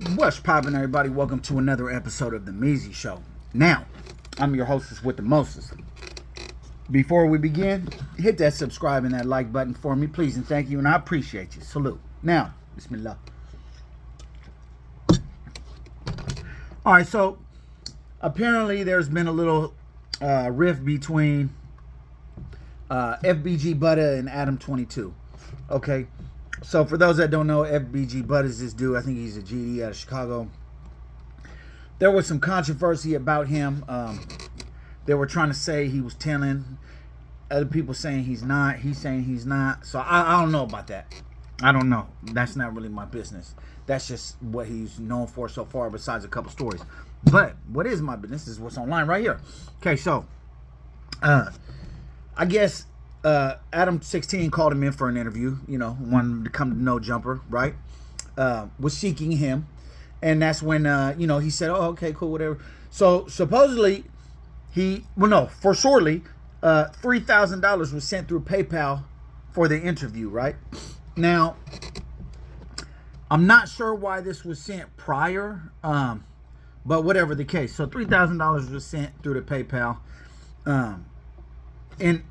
What's poppin', everybody? Welcome to another episode of The Measy Show. Now, I'm your hostess with the mostest. Before we begin, hit that subscribe and that like button for me, please and thank you, and I appreciate you. Salute. Now, Bismillah. Alright, so apparently there's been a little rift between FBG Butta and Adam 22. Okay, so for those that don't know, FBG Butta is this dude. I think he's a GD out of Chicago. There was some controversy about him. They were trying to say he was telling. Other people saying he's not. He's saying he's not. So I don't know about that. I don't know. That's not really my business. That's just what he's known for so far, besides a couple stories. But what is my business is what's online right here. Okay, so I guess Adam 16 called him in for an interview. You know, wanted to come to No Jumper, right? Was seeking him, and that's when he said, "Oh, okay, cool, whatever." So supposedly for shortly, $3,000 was sent through PayPal for the interview, right? Now, I'm not sure why this was sent prior, but whatever the case. So $3,000 was sent through the PayPal, and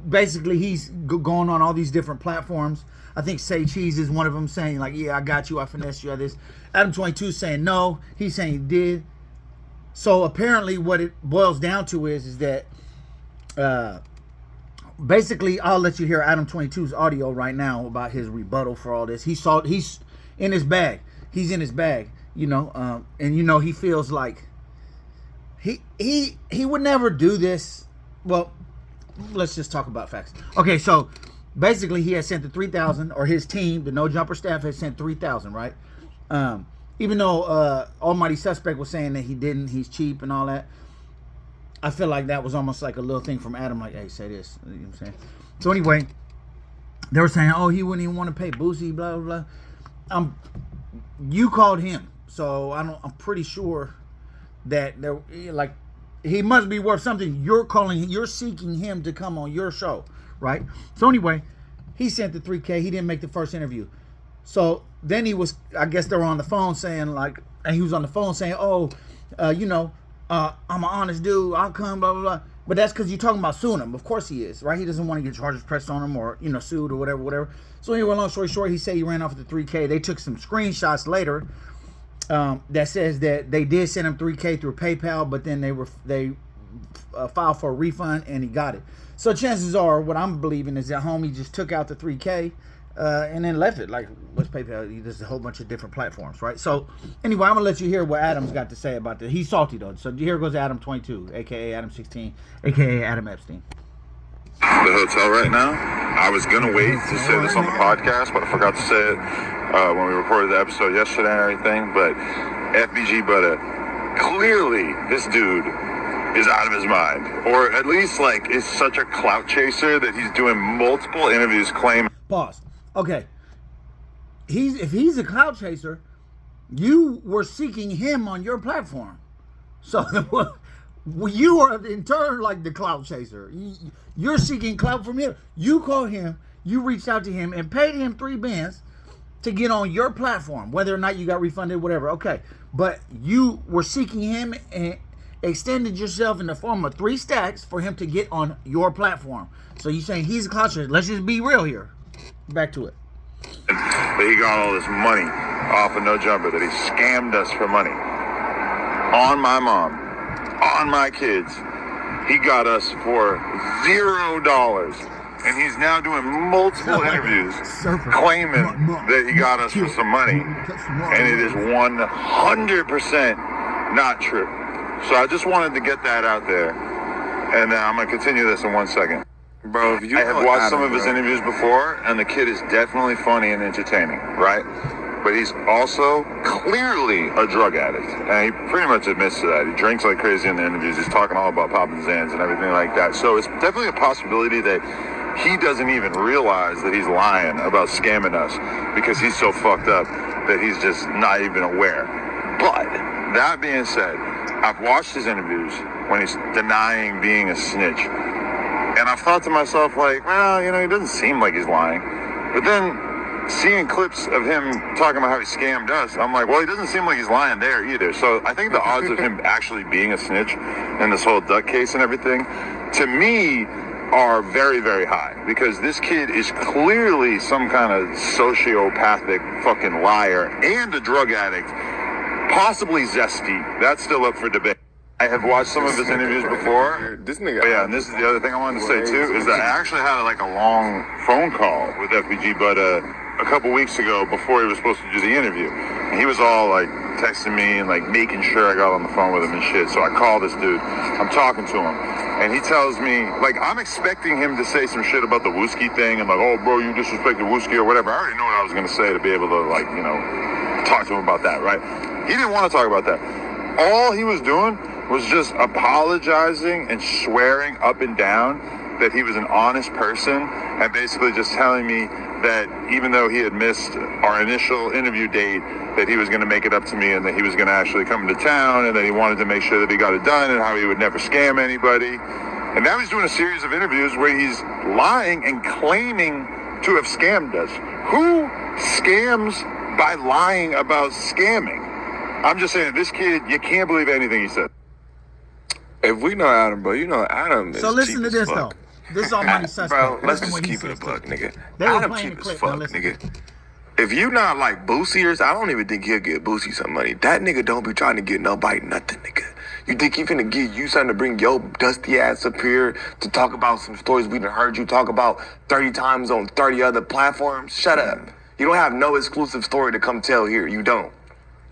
basically he's going on all these different platforms. I think Say Cheese is one of them, saying like, "Yeah, I got you, I finessed you at this." Adam 22 saying no, he's saying he did. So apparently what it boils down to is that basically I'll let you hear Adam 22's audio right now about his rebuttal for all this. He's in his bag. He's in his bag, and he feels like he would never do this. Well, let's just talk about facts. Okay, so basically he has sent the 3,000, or his team, the No Jumper staff, has sent 3,000, right? Even though Almighty Suspect was saying that he didn't, he's cheap and all that. I feel like that was almost like a little thing from Adam, like, "Hey, say this." You know what I'm saying? So anyway, they were saying, "Oh, he wouldn't even want to pay Boosie, blah blah blah." You called him, so I'm pretty sure that he must be worth something. You're seeking him to come on your show, right? So anyway, he sent the 3K. He didn't make the first interview. So then I guess they were on the phone saying and he was on the phone saying, "Oh, I'm an honest dude. I'll come, blah, blah, blah." But that's because you're talking about suing him. Of course he is, right? He doesn't want to get charges pressed on him or, sued or whatever. So anyway, long story short, he said he ran off with the 3K. They took some screenshots later that says that they did send him 3K through PayPal, but then they filed for a refund and he got it. So chances are, what I'm believing is that homie just took out the 3K and then left it. Like, what's PayPal? There's a whole bunch of different platforms, right? So anyway, I'm gonna let you hear what Adam's got to say about this. He's salty though. So here goes Adam 22, aka Adam 16, aka Adam Epstein. The hotel right now. I was gonna wait to say this on the podcast, but I forgot to say it when we recorded the episode yesterday and everything. But FBG Butta, clearly this dude is out of his mind, or at least is such a clout chaser that he's doing multiple interviews claiming. Pause. Okay. If he's a clout chaser, you were seeking him on your platform. So you are in turn like the clout chaser. You're seeking clout from him. You called him, you reached out to him and paid him $3 to get on your platform, whether or not you got refunded, whatever. Okay. But you were seeking him and extended yourself in the form of 3 stacks for him to get on your platform. So you're saying he's a clout chaser. Let's just be real here. Back to it. That he got all this money off of No Jumper, that he scammed us for money. On my mom, on my kids. He got us for $0. And he's now doing multiple interviews claiming that he got us for some money. And it is 100% not true. So I just wanted to get that out there. And I'm going to continue this in 1 second. Bro, I have watched some of his interviews before, and the kid is definitely funny and entertaining, right? But he's also clearly a drug addict, and he pretty much admits to that. He drinks like crazy in the interviews. He's talking all about popping Zans and everything like that. So it's definitely a possibility that he doesn't even realize that he's lying about scamming us because he's so fucked up that he's just not even aware. But that being said, I've watched his interviews when he's denying being a snitch. And I've thought to myself, well, he doesn't seem like he's lying. But then seeing clips of him talking about how he scammed us, I'm like, well, he doesn't seem like he's lying there either. So I think the odds of him actually being a snitch in this whole duck case and everything, to me, are very, very high, because this kid is clearly some kind of sociopathic fucking liar and a drug addict, possibly zesty. That's still up for debate. I have watched some of his interviews before. This nigga. But yeah, and this is the other thing I wanted to say too, is that I actually had like a long phone call with FBG Butta a couple weeks ago before he was supposed to do the interview. And he was all like texting me and like making sure I got on the phone with him and shit. So I call this dude. I'm talking to him. And he tells me, like, I'm expecting him to say some shit about the Wooski thing and like, oh bro, you disrespected Wooski or whatever. I already know what I was gonna say to be able to like, you know, talk to him about that, right? He didn't want to talk about that. All he was doing was just apologizing and swearing up and down that he was an honest person, and basically just telling me that even though he had missed our initial interview date, that he was going to make it up to me and that he was going to actually come to town and that he wanted to make sure that he got it done and how he would never scam anybody. And now he's doing a series of interviews where he's lying and claiming to have scammed us. Who scams by lying about scamming? I'm just saying, this kid, you can't believe anything he said. If we know Adam, bro, you know Adam is So listen cheap to as this fuck. though. This is all money suspect. Bro, let's Listen just what he keep it a says, buck, too. nigga. They were Adam playing cheap the as clip. fuck, Now listen. nigga. If you not like Boosiers, I don't even think he'll get Boosie some money. That nigga don't be trying to get nobody nothing, nigga. You think he finna give you something to bring your dusty ass up here to talk about some stories we done heard you talk about 30 times on 30 other platforms? Shut up. You don't have no exclusive story to come tell here. You don't.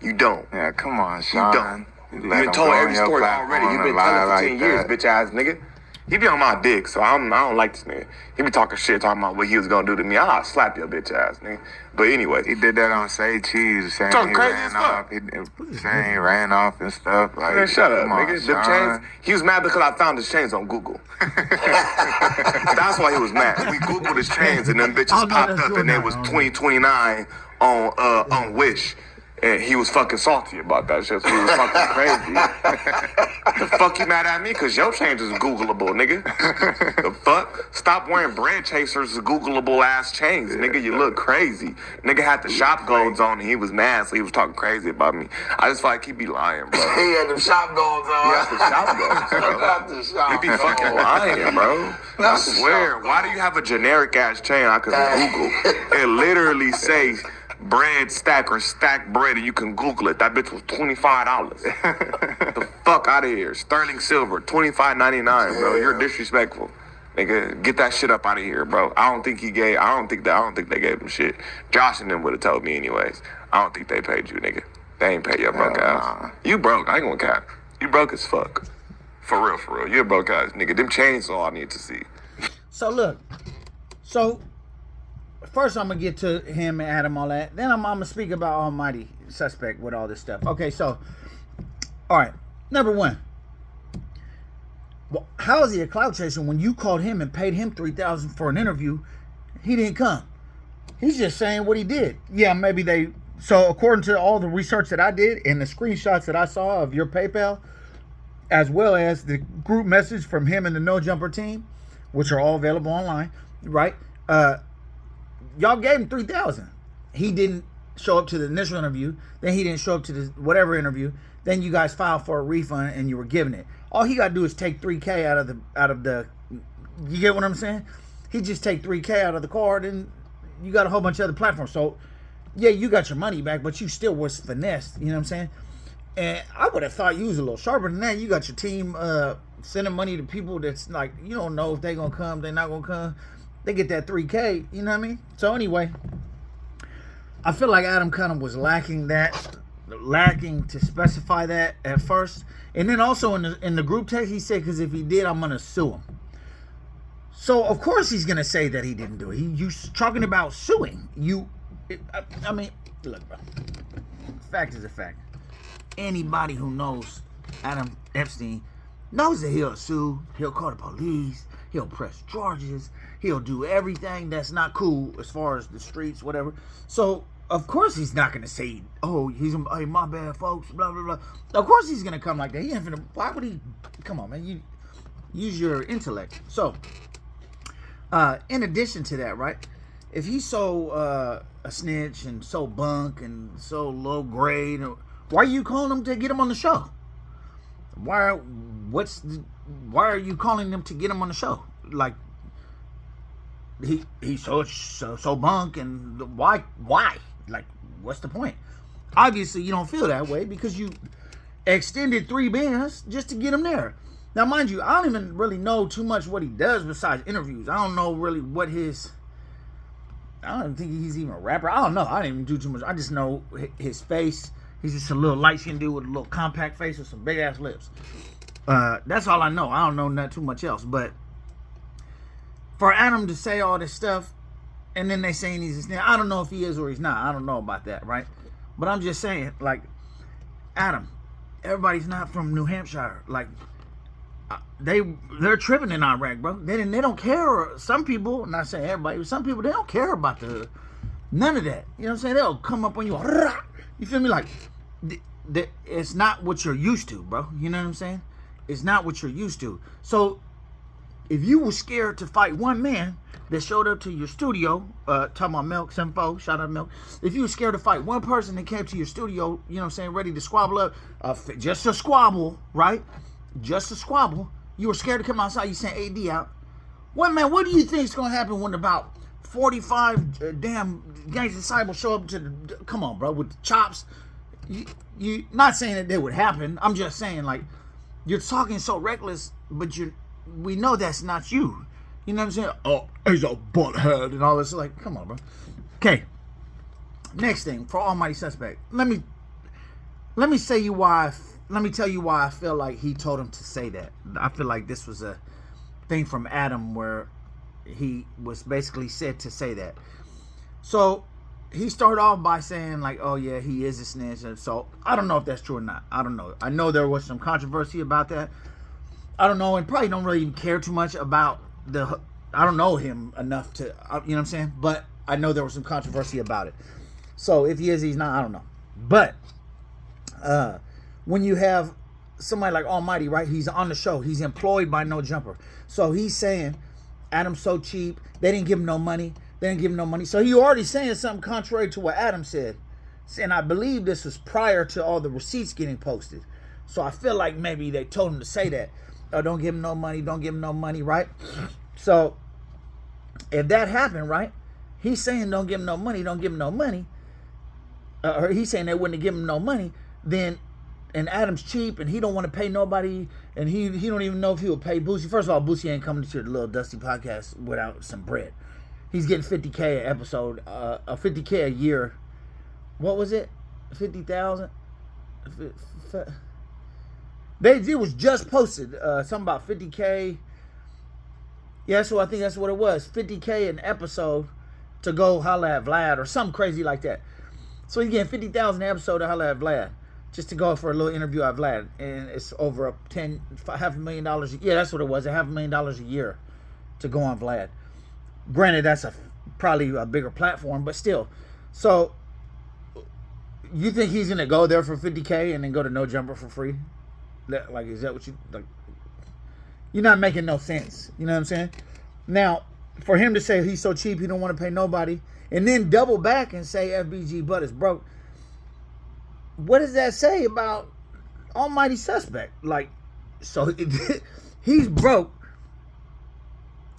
You don't. Yeah, come on, Sean. You don't. You You've let been him told go on every your story platform already. You've been and telling it lie for 10 like years, that. bitch ass nigga. He be on my dick, so I don't like this nigga. He be talking shit, talking about what he was gonna do to me. I'll slap your bitch ass, nigga. But anyway, He did that on Say Cheese, saying Talking he crazy ran as fuck. off. Saying he ran off and stuff. Like, man, shut up, come on, nigga. Them Sean. chains. He was mad because I found his chains on Google. That's why he was mad. We Googled his chains and them bitches Oh, no, popped that's up good and they now. was Oh, no. 2029 on Wish. And he was fucking salty about that shit. So he was fucking crazy. The fuck you mad at me? Cause your change is Googleable, nigga. The fuck? Stop wearing bread chasers, Googleable ass chains, nigga. You look crazy. Nigga had the shop golds on and he was mad, so he was talking crazy about me. I just feel like he be lying, bro. He had them shop goals on. He had the shop golds, bro. Got the shop You be fucking lying, bro. I That's the swear. shop Why do you have a generic ass chain? I could Google. It literally say bread stack or stack bread, and you can Google it. That bitch was $25. The fuck out of here. Sterling silver, $25.99, bro. You're disrespectful. Nigga, get that shit up out of here, bro. I don't think they gave him shit. Josh and them would have told me anyways. I don't think they paid you, nigga. They ain't pay your broke Hell ass. nah. You broke. I ain't gonna cap. You broke as fuck. For real. You a broke ass, nigga. Them chains all I need to see. So look, first I'm gonna get to him and Adam, all that. Then I'm gonna speak about Almighty Suspect with all this stuff. Okay, so all right, number one. Well, how is he a clout chaser when you called him and paid him $3,000 for an interview? He didn't come. He's just saying what he did. Yeah, maybe they. So according to all the research that I did and the screenshots that I saw of your PayPal, as well as the group message from him and the No Jumper team, which are all available online, right? Y'all gave him $3,000. He didn't show up to the initial interview. Then he didn't show up to the whatever interview. Then you guys filed for a refund and you were giving it. All he got to do is take $3K out of the. You get what I'm saying? He just take $3K out of the card and you got a whole bunch of other platforms. So yeah, you got your money back, but you still was finessed. You know what I'm saying? And I would have thought you was a little sharper than that. You got your team sending money to people that's like, you don't know if they gonna come, they're not gonna come. They get that $3K, you know what I mean? So anyway, I feel like Adam kind of was lacking to specify that at first. And then also in the group text, he said, because if he did, I'm gonna sue him. So of course he's gonna say that he didn't do it. You talking about suing. I mean, look, bro. Fact is a fact. Anybody who knows Adam Epstein knows that he'll sue, he'll call the police, he'll press charges, he'll do everything that's not cool as far as the streets, whatever. So, of course he's not going to say, oh, hey, my bad, folks, blah, blah, blah. Of course he's going to come like that. He ain't finna, why would he, come on, man, you use your intellect. So, in addition to that, right, if he's so a snitch and so bunk and so low grade, why are you calling him to get him on the show? Why are you calling him to get him on the show? Like, he's so bunk, and why? Like, what's the point? Obviously, you don't feel that way because you extended 3 bands just to get him there. Now, mind you, I don't even really know too much what he does besides interviews. I don't know really what his... I don't think he's even a rapper. I don't know. I didn't even do too much. I just know his face. He's just a little light-skinned dude with a little compact face with some big-ass lips. That's all I know. I don't know not too much else. But for Adam to say all this stuff, and then they saying he's a snitch, I don't know if he is or he's not. I don't know about that, right? But I'm just saying, like, Adam, everybody's not from New Hampshire. Like, they're tripping in Iraq, bro. They don't care. Some people, I'm not saying everybody, but some people, they don't care about none of that. You know what I'm saying? They'll come up on you. You feel me? Like, it's not what you're used to, bro. You know what I'm saying? It's not what you're used to. So, if you were scared to fight one man that showed up to your studio, talking about Milk, Simfo, shout out Milk. If you were scared to fight one person that came to your studio, you know what I'm saying, ready to squabble up, just a squabble, right? Just a squabble. You were scared to come outside, you sent AD out. Well, man, what do you think is going to happen when about 45 damn gangs disciples show up to the... Come on, bro, with the chops. You not saying that would happen. I'm just saying, like, you're talking so reckless, but we know that's not you. You know what I'm saying? Oh, he's a butthead and all this. Like, come on, bro. Okay. Next thing, for Almighty Suspect. Let me tell you why I feel like he told him to say that. I feel like this was a thing from Adam where he was basically said to say that. So he started off by saying, like, oh yeah, he is a snitch. And so I don't know if that's true or not. I don't know. I know there was some controversy about that. I don't know, and probably don't really even care too much about I don't know him enough to, you know what I'm saying? But I know there was some controversy about it. So if he is, he's not, I don't know. But when you have somebody like Almighty, right? He's on the show. He's employed by No Jumper. So he's saying, Adam's so cheap. They didn't give him no money. So he already saying something contrary to what Adam said. And I believe this was prior to all the receipts getting posted. So I feel like maybe they told him to say that. Oh, don't give him no money, right? So if that happened, right? He's saying don't give him no money. Or he's saying they wouldn't give him no money. Then, and Adam's cheap and he don't want to pay nobody, and he don't even know if he will pay Boosie. First of all, Boosie ain't coming to the Little Dusty podcast without some bread. He's getting $50K an episode, $50K a year. What was it? 50,000? It was just posted, something about 50K. Yeah, so I think that's what it was. 50K an episode to go holla at Vlad or something crazy like that. So he's getting 50,000 an episode to holla at Vlad, just to go for a little interview at Vlad, and it's over $500,000. Yeah, that's what it was, $500,000 a year to go on Vlad. Granted, that's probably a bigger platform, but still. So you think he's gonna go there for 50K and then go to No Jumper for free? Like, is that what you like? You're not making no sense. You know what I'm saying? Now, for him to say he's so cheap he don't want to pay nobody, and then double back and say FBG Butta's broke. What does that say about Almighty Suspect? Like, so he's broke,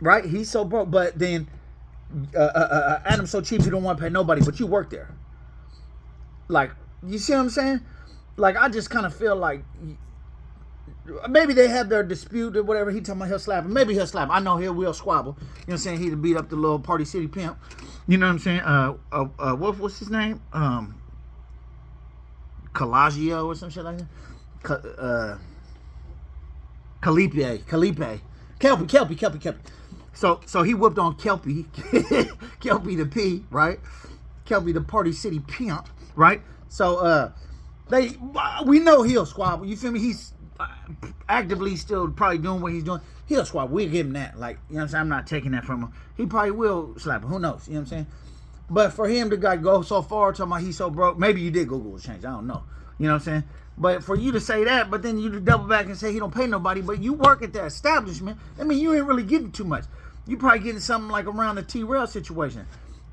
right? He's so broke, but then Adam's so cheap he don't want to pay nobody, but you work there. Like, you see what I'm saying? Like, I just kind of feel like maybe they have their dispute or whatever. He talking about he'll slap him. Maybe he'll slap him. I know he will squabble. You know what I'm saying? He'd beat up the little Party City pimp. You know what I'm saying? What's his name? Calagio or some shit like that. Kelpie. So he whooped on Kelpie. Kelpie the P, right? Kelpie the Party City pimp, right? So we know he'll squabble. You feel me? He's actively still probably doing what he's doing. He'll squabble. We'll give him that. Like, you know what I'm saying? I'm not taking that from him. He probably will slap him. Who knows? You know what I'm saying? But for him to go so far talking about he's so broke, maybe you did Google change. I don't know. You know what I'm saying? But for you to say that, but then you to double back and say he don't pay nobody, but you work at that establishment, I mean, you ain't really getting too much. You probably getting something like around the T-Rail situation.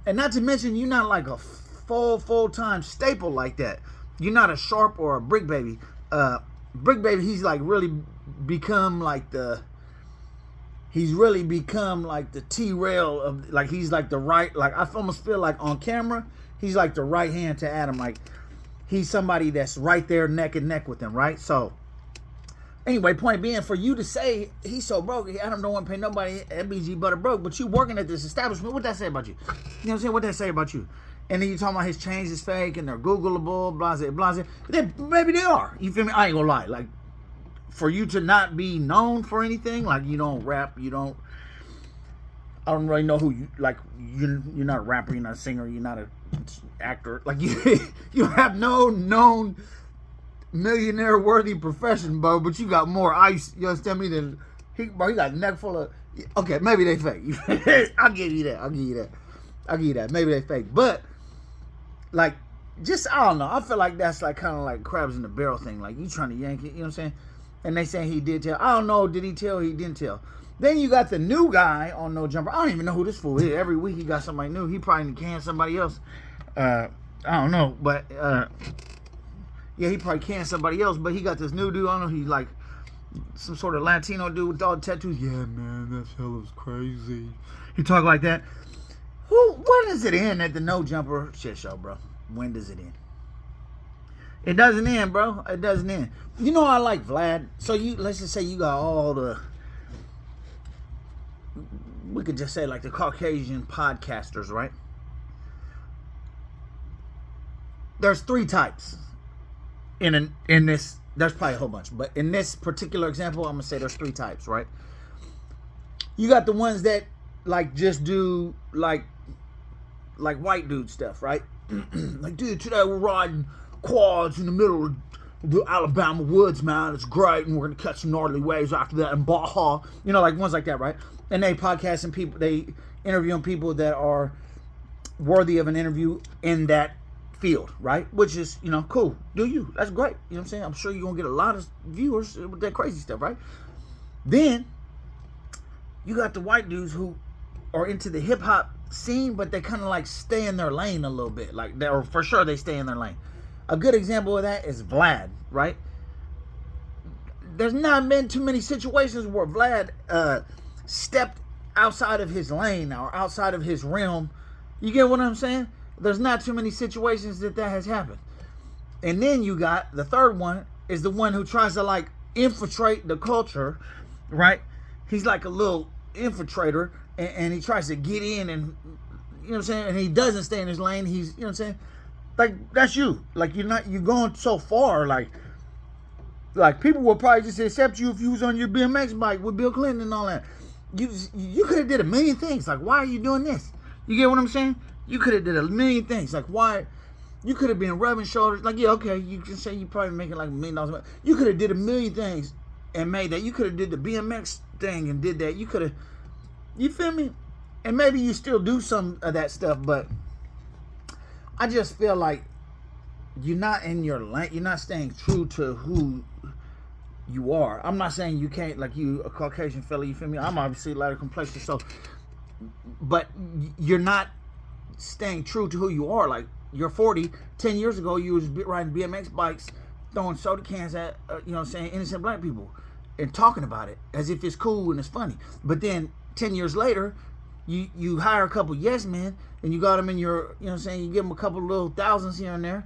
And not to mention, you're not like a full-time staple like that. You're not a Sharp or a Brick Baby. Brick Baby, he's like really become like the T-Rail of, like, he's like the right, like, I almost feel like on camera, he's like the right hand to Adam. Like, he's somebody that's right there neck and neck with him, right? So, anyway, point being, for you to say he's so broke, Adam don't want to pay nobody, FBG Butta broke, but you working at this establishment, what that say about you? You know what I'm saying? What that say about you? And then you talking about his chains is fake and they're Googleable, blase. Maybe they are. You feel me? I ain't gonna lie. Like, for you to not be known for anything, like you don't rap, I don't really know who you, like, you're not a rapper, you're not a singer, you're not an actor. Like, you have no known millionaire worthy profession, bro, but you got more ice, you understand me, than he got a neck full of, okay, maybe they fake. I'll give you that. Maybe they fake. But, like, just, I don't know. I feel like that's like kind of like crabs in the barrel thing. Like, you trying to yank it, you know what I'm saying? And they saying he did tell. I don't know, did he tell? He didn't tell. Then you got the new guy on No Jumper. I don't even know who this fool is. Every week he got somebody new. He probably can somebody else. I don't know. But, yeah, he probably can somebody else. But he got this new dude. I don't know. He's like some sort of Latino dude with all the tattoos. Yeah, man, that fella's crazy. He talk like that. When does it end at the No Jumper shit show, bro? When does it end? It doesn't end, bro. It doesn't end. You know I like Vlad. So let's just say you got all the, we could just say like the Caucasian podcasters, right? There's 3 types in this. There's probably a whole bunch, but in this particular example, I'm gonna say there's 3 types, right? You got the ones that like just do like white dude stuff, right? Like, dude, today we're riding quads in the middle of the Alabama woods, man. It's great, and we're gonna catch some gnarly waves after that in Baja. You know, like ones like that, right? And they podcasting people, they interviewing people that are worthy of an interview in that field, right? Which is, you know, cool. Do you? That's great. You know what I'm saying? I'm sure you're gonna get a lot of viewers with that crazy stuff, right? Then you got the white dudes who are into the hip hop scene, but they kind of like stay in their lane a little bit. Like, or for sure they stay in their lane. A good example of that is Vlad, right? There's not been too many situations where Vlad stepped outside of his lane or outside of his realm. You get what I'm saying? There's not too many situations that has happened. And then you got the third one is the one who tries to like infiltrate the culture, right? He's like a little infiltrator, and he tries to get in, and you know what I'm saying, and he doesn't stay in his lane. He's, you know what I'm saying, like, that's you. Like, you're going so far, like people will probably just accept you if you was on your BMX bike with Bill Clinton and all that. You could have did a million things. Like, why are you doing this? You get what I'm saying? You could have did a million things. Like, why? You could have been rubbing shoulders. Like, yeah, okay, you can say you probably making like $1 million. You could have did a million things and made that. You could have did the BMX thing and did that. You could have, you feel me? And maybe you still do some of that stuff, but I just feel like you're not in your lane. You're not staying true to who you are. I'm not saying you can't, like, you a Caucasian fella, you feel me? I'm obviously lighter complexion, so, but you're not staying true to who you are. Like, you're 40. 10 years ago, you was riding BMX bikes, throwing soda cans at, you know what I'm saying, innocent black people, and talking about it as if it's cool and it's funny. But then 10 years later, you hire a couple yes men, and you got them in your, you know what I'm saying, you give them a couple little thousands here and there,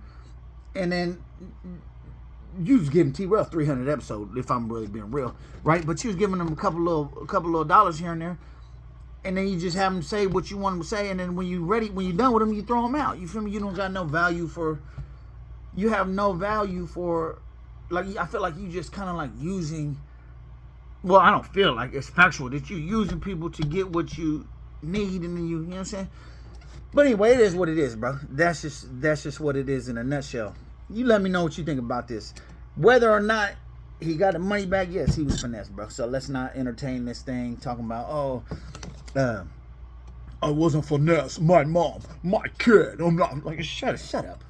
and then you was giving T-Rail 300 episodes, if I'm really being real, right? But you was giving them a couple little dollars here and there, and then you just have them say what you want them to say, and then when you're done with them, you throw them out. You feel me? You don't got no value for, you have no value for, like, I feel like you just kind of like using, well, I don't feel like it's factual that you're using people to get what you need, and then you know what I'm saying? But anyway, it is what it is, bro. That's just what it is in a nutshell. You let me know what you think about this. Whether or not he got the money back, yes, he was finessed, bro. So let's not entertain this thing talking about, I wasn't finesse. My mom, my kid. I'm not, like, shut up.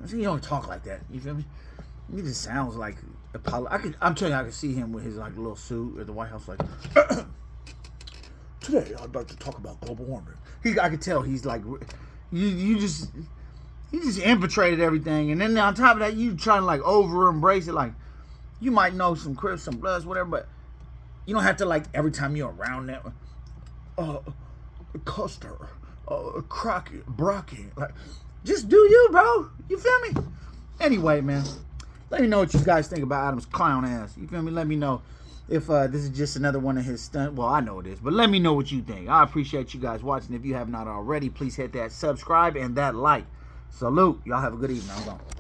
You don't talk like that. You feel me? He just sounds like I'm telling you, I can see him with his like little suit at the White House, like, today I'd like to talk about global warming. I could tell he's like, You just infiltrated everything, and then on top of that, you trying to like over embrace it. Like you might know some Crips, some Bloods, whatever, but you don't have to like every time you're around that. Custer, Crockett, Brockett, like just do you, bro. You feel me? Anyway, man, let me know what you guys think about Adam's clown ass. You feel me? Let me know if this is just another one of his stunts. Well, I know it is, but let me know what you think. I appreciate you guys watching. If you have not already, please hit that subscribe and that like. Salute. Y'all have a good evening. I'm gone.